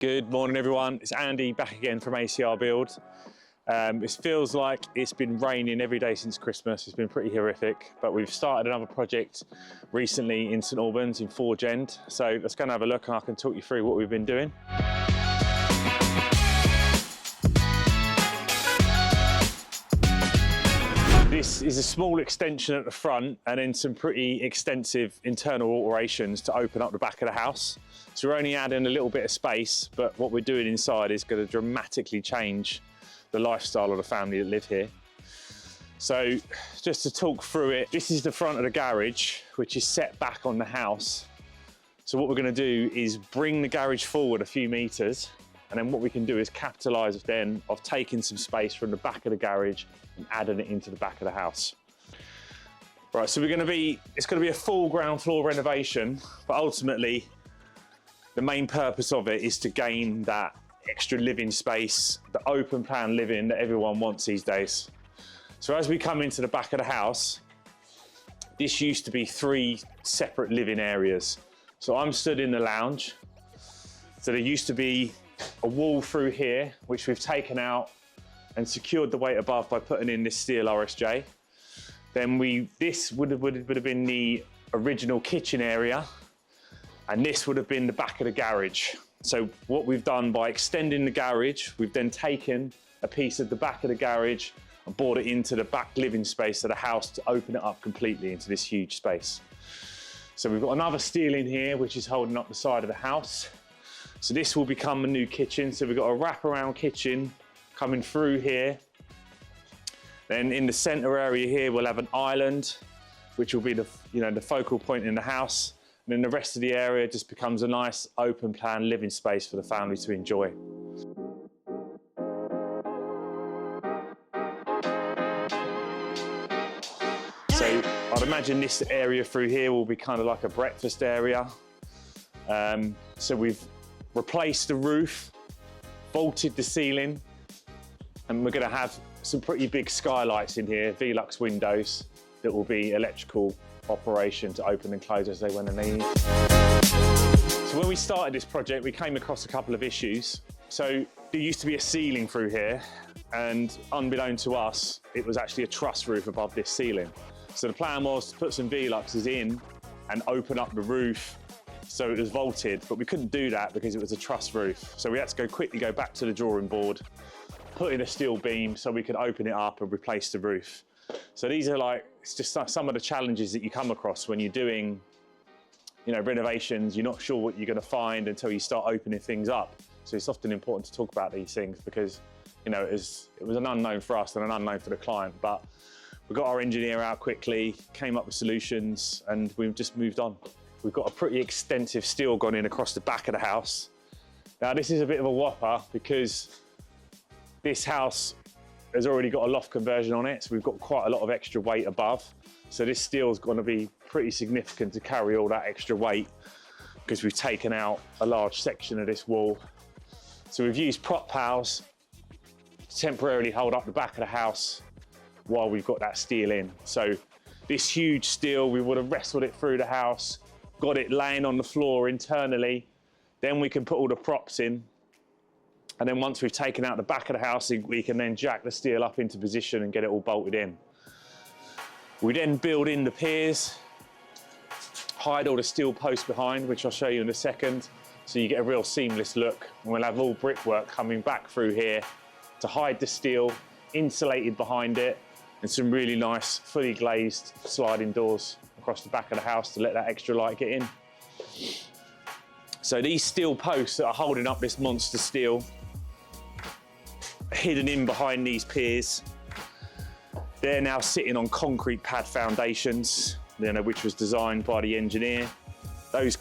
Good morning everyone, it's Andy back again from ACR Build. It feels like it's been raining every day since Christmas. It's been pretty horrific, but we've started another project recently in St Albans in Forge End. So let's go and have a look and I can talk you through what we've been doing. This is a small extension at the front and then some pretty extensive internal alterations to open up the back of the house. So we're only adding a little bit of space, but what we're doing inside is going to dramatically change the lifestyle of the family that live here. So just to talk through it, this is the front of the garage, which is set back on the house. So what we're going to do is bring the garage forward a few meters, and then what we can do is capitalise then of taking some space from the back of the garage and adding it into the back of the house. Right, so it's going to be a full ground floor renovation, but ultimately the main purpose of it is to gain that extra living space, the open plan living that everyone wants these days. So as we come into the back of the house, this used to be 3 separate living areas. So I'm stood in the lounge. So there used to be a wall through here, which we've taken out and secured the weight above by putting in this steel RSJ. Then this would have been the original kitchen area, and this would have been the back of the garage. So what we've done by extending the garage, we've then taken a piece of the back of the garage and brought it into the back living space of the house to open it up completely into this huge space. So we've got another steel in here, which is holding up the side of the house. So this will become a new kitchen. So we've got a wraparound kitchen coming through here. Then in the center area here, we'll have an island, which will be the focal point in the house. And then the rest of the area just becomes a nice open plan living space for the family to enjoy. So I'd imagine this area through here will be kind of like a breakfast area. So we've replaced the roof, vaulted the ceiling, and we're going to have some pretty big skylights in here, Velux windows that will be electrical operation to open and close as they when they need. So when we started this project, we came across a couple of issues. So there used to be a ceiling through here, and unbeknown to us, it was actually a truss roof above this ceiling. So the plan was to put some Veluxes in and open up the roof so it was vaulted, but we couldn't do that because it was a truss roof. So we had to quickly go back to the drawing board, put in a steel beam so we could open it up and replace the roof. So these are it's just some of the challenges that you come across when you're doing, renovations. You're not sure what you're going to find until you start opening things up. So it's often important to talk about these things because, it was an unknown for us and an unknown for the client, but we got our engineer out quickly, came up with solutions, and we've just moved on. We've got a pretty extensive steel gone in across the back of the house. Now this is a bit of a whopper because this house has already got a loft conversion on it, so we've got quite a lot of extra weight above. So this steel is going to be pretty significant to carry all that extra weight because we've taken out a large section of this wall. So we've used prop pals to temporarily hold up the back of the house while we've got that steel in. So this huge steel, we would have wrestled it through the house, got it laying on the floor internally, then we can put all the props in. And then once we've taken out the back of the house, we can then jack the steel up into position and get it all bolted in. We then build in the piers, hide all the steel posts behind, which I'll show you in a second, so you get a real seamless look. And we'll have all brickwork coming back through here to hide the steel, insulated behind it, and some really nice, fully glazed sliding doors across the back of the house to let that extra light get in. So these steel posts that are holding up this monster steel, hidden in behind these piers. They're now sitting on concrete pad foundations, which was designed by the engineer. Those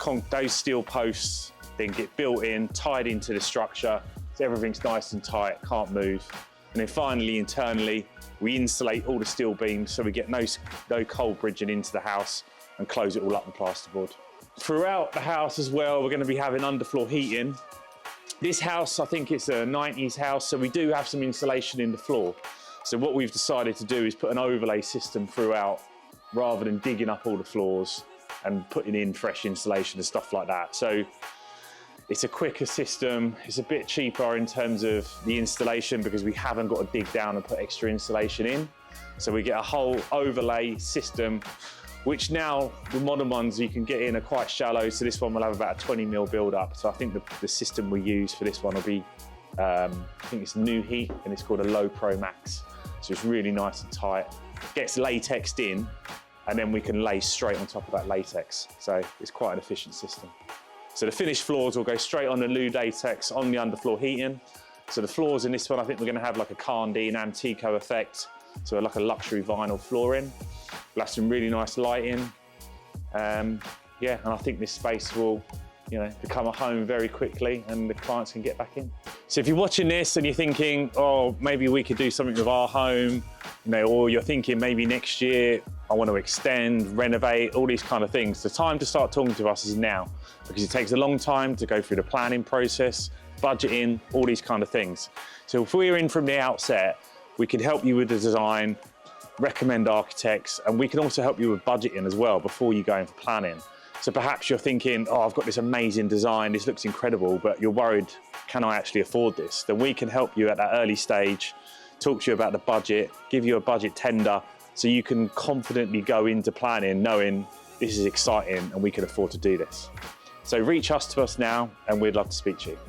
steel posts then get built in, tied into the structure, so everything's nice and tight, can't move. And then finally, internally, we insulate all the steel beams so we get no cold bridging into the house and close it all up with plasterboard. Throughout the house as well, we're going to be having underfloor heating. This house, I think it's a 90s house, so we do have some insulation in the floor. So what we've decided to do is put an overlay system throughout rather than digging up all the floors and putting in fresh insulation and stuff like that. So It's a quicker system. It's a bit cheaper in terms of the installation because we haven't got to dig down and put extra insulation in. So we get a whole overlay system, which now the modern ones you can get in are quite shallow. So this one will have about a 20 mil build up. So I think the system we use for this one will be, I think it's new heat and it's called a Low Pro Max. So it's really nice and tight. Gets latexed in and then we can lay straight on top of that latex. So it's quite an efficient system. So the finished floors will go straight on the new latex on the underfloor heating. So the floors in this one, I think we're gonna have like a Carndean Antico effect. So like a luxury vinyl flooring. We'll have some really nice lighting. Yeah, and I think this space will, become a home very quickly and the clients can get back in. So if you're watching this and you're thinking, oh, maybe we could do something with our home, or you're thinking maybe next year, I want to extend, renovate, all these kind of things. The time to start talking to us is now, because it takes a long time to go through the planning process, budgeting, all these kind of things. So if we're in from the outset, we can help you with the design, recommend architects, and we can also help you with budgeting as well before you go in for planning. So perhaps you're thinking, oh, I've got this amazing design, this looks incredible, but you're worried, can I actually afford this? Then we can help you at that early stage, talk to you about the budget, give you a budget tender, so you can confidently go into planning knowing this is exciting and we can afford to do this. So reach us now and we'd love to speak to you.